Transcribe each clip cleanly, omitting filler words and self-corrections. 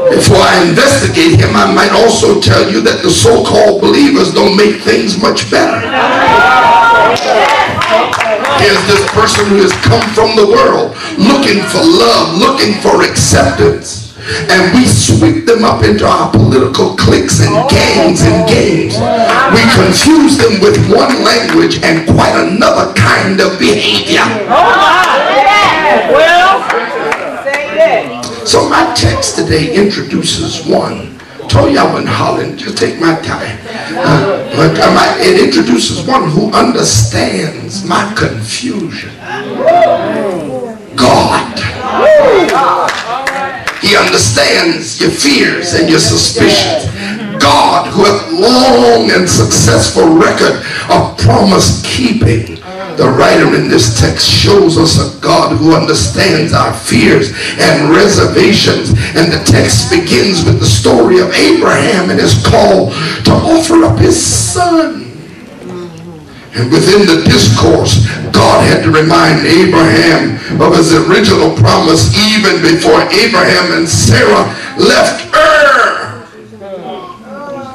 Before I investigate him, I might also tell you that the so-called believers don't make things much better. Here's this person who has come from the world looking for love, looking for acceptance. And we sweep them up into our political cliques and gangs and games. We confuse them with one language and quite another kind of behavior. So my text today introduces one. Told you I wasn't hollering, just take my time. It introduces one who understands my confusion. God. He understands your fears and your suspicions. God, who has long and successful record of promise keeping. The writer in this text shows us a God who understands our fears and reservations. And the text begins with the story of Abraham and his call to offer up his son. And within the discourse, God had to remind Abraham of his original promise even before Abraham and Sarah left Ur.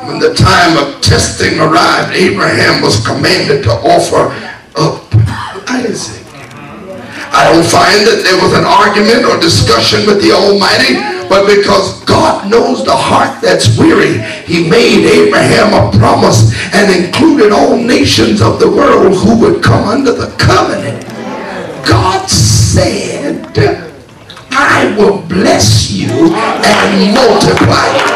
When the time of testing arrived, Abraham was commanded to offer up Isaac. I don't find that there was an argument or discussion with the Almighty, but because God knows the heart that's weary, he made Abraham a promise and included all nations of the world who would come under the covenant. God said, I will bless you and multiply you.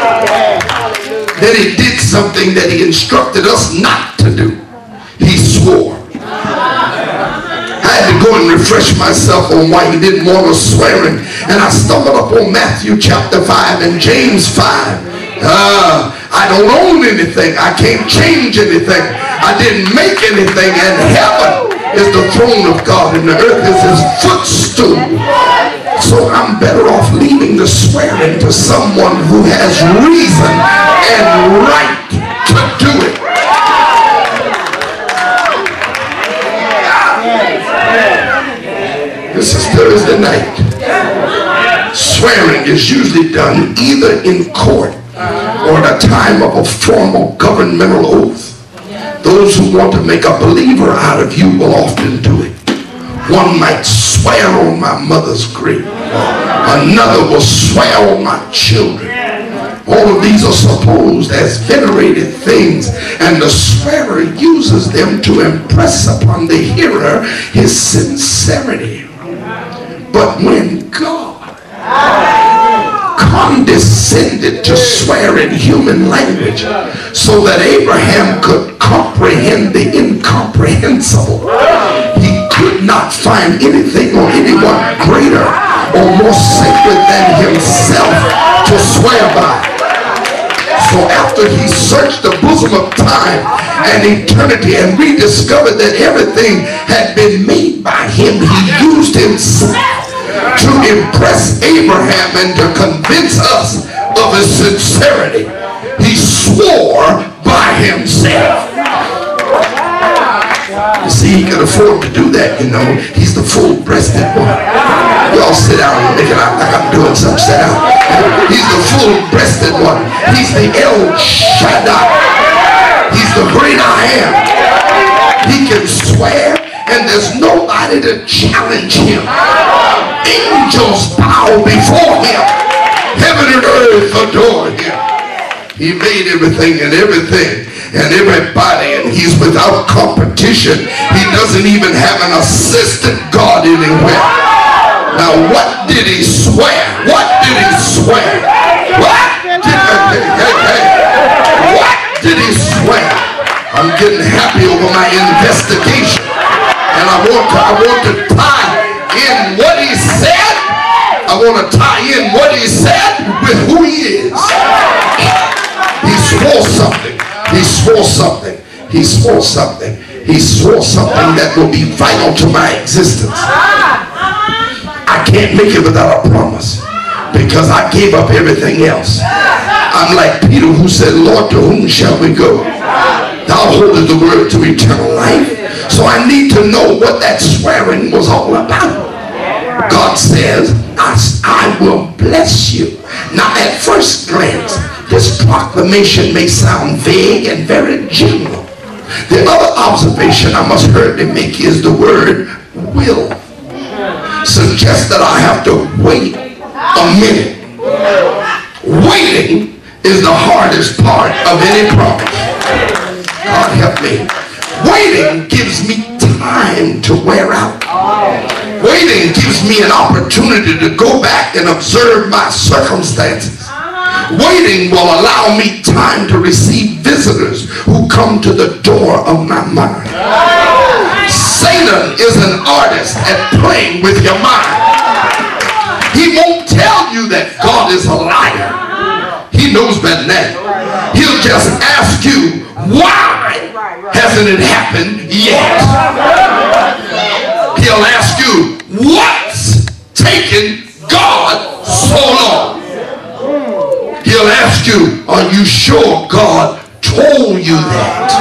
Then he did something that he instructed us not to do. He swore. I had to go and refresh myself on why he didn't want us swearing. And I stumbled upon Matthew chapter 5 and James 5. I don't own anything. I can't change anything. I didn't make anything. And heaven is the throne of God and the earth is his footstool. So I'm better off leaving the swearing to someone who has reason and right to do it. This is Thursday night. Swearing is usually done either in court or at a time of a formal governmental oath. Those who want to make a believer out of you will often do it. One might swear on my mother's grave. Another will swear on my children. All of these are supposed as venerated things, and the swearer uses them to impress upon the hearer his sincerity. But when God condescended to swear in human language so that Abraham could comprehend the incomprehensible, he could not find anything or anyone greater or more sacred than himself to swear by. So after he searched the bosom of time and eternity and rediscovered that everything had been made by him, he used himself to impress Abraham and to convince us of his sincerity. He swore by himself. You see, he could afford to do that, you know. He's the full-breasted one. Y'all sit down and make it out like I'm doing something. Sit down. He's the full-breasted one. He's the El Shaddai. He's the great I am. He can swear and there's nobody to challenge him. Angels bow before him. Heaven and earth adore him. He made everything and everything and everybody, and he's without competition. He doesn't even have an assistant God anywhere. Now what did he swear? What did he swear? What did he swear? I'm getting happy over my investigation, and I want to tie in what he said. I want to tie in what he said with who he is. He swore something. He swore something. He swore something. He swore something that will be vital to my existence. I can't make it without a promise because I gave up everything else. I'm like Peter who said, Lord, to whom shall we go? Thou holdest the word to eternal life. So I need to know what that swearing was all about. God says, I will bless you. Now, at first glance, this proclamation may sound vague and very general. The other observation I must hurriedly make is the word will suggests that I have to wait a minute. Waiting is the hardest part of any promise. God help me. Waiting gives me time to wear out. Waiting gives me an opportunity to go back and observe my circumstances. Waiting will allow me time to receive visitors who come to the door of my mind. Satan is an artist at playing with your mind. He won't tell you that God is a liar. He knows better than that. He'll just ask you, why hasn't it happened yet? He'll ask you, what's taken God so long? He'll ask you, are you sure God told you that?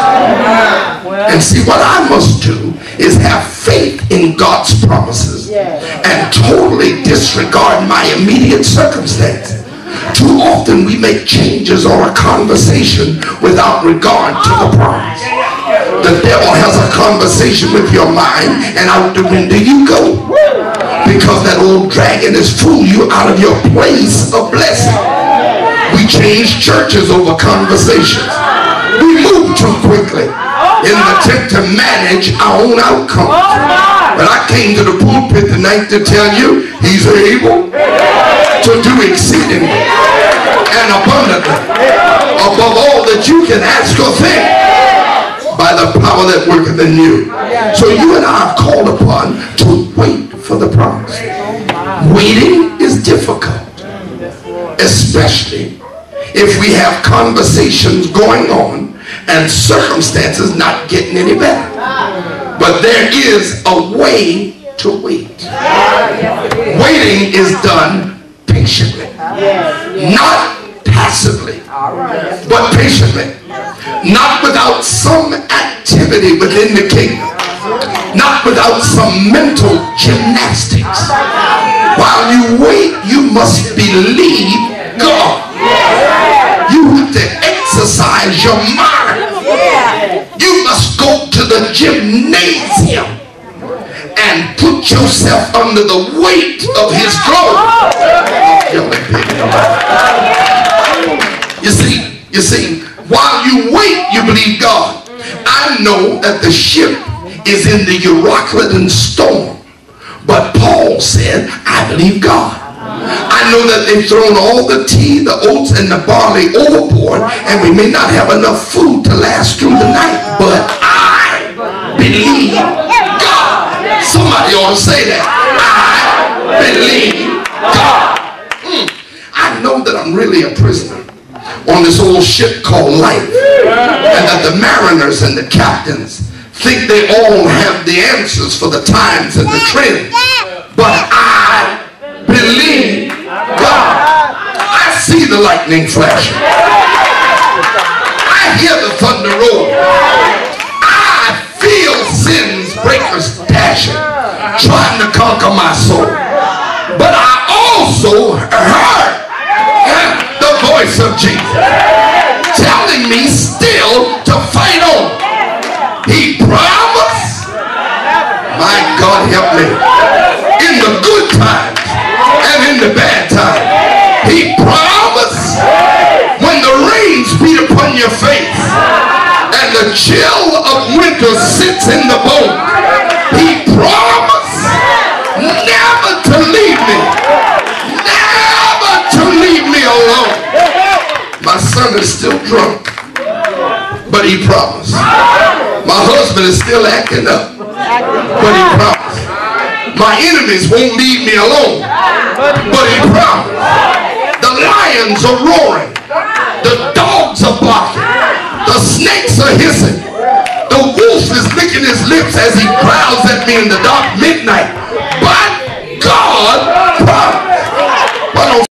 And see, what I must do is have faith in God's promises and totally disregard my immediate circumstances. Too often we make changes or a conversation without regard to the promise. The devil has a conversation with your mind, and out the window you go. Because that old dragon has fooled you out of your place of blessing. We change churches over conversations. We move too quickly in an attempt to manage our own outcome. But I came to the pulpit tonight to tell you he's able to do exceedingly and abundantly above all that you can ask or think by the power that worketh in you. So you and I are called upon to wait for the promise. Waiting is difficult, especially if we have conversations going on and circumstances not getting any better. But there is a way to wait. Waiting is done patiently, not passively, but patiently. Not without some activity within the kingdom, not without some mental gymnastics. While you wait, you must believe God. You have to exercise your mind. You must go to the gymnasium and put yourself under the weight of his glory. You see, while you wait, you believe God. I know that the ship is in the Euroclydon storm, but Paul said, I believe God. I know that they've thrown all the tea, the oats, and the barley overboard, and we may not have enough food to last through the night, but I believe God. Somebody ought to say that. I believe God. I know that I'm really a prisoner on this old ship called life, and that the mariners and the captains think they all have the answers for the times and the trends, but I believe God. I see the lightning flashing. I hear the thunder roar. I feel sin's breakers dashing, trying to conquer my soul. But I also heard the voice of Jesus telling me still to fight on. He promised, my God help me, in the good times and in the bad times. He promised when the rains beat upon your face and the chill of winter sits in the bone. He promised never to leave me, never to leave me alone. My son is still drunk, but he promised. My husband is still acting up, but he promised. My enemies won't leave me alone, but he promised. The lions are roaring, the dogs are barking, the snakes are hissing, the wolf is licking his lips as he growls at me in the dark midnight. But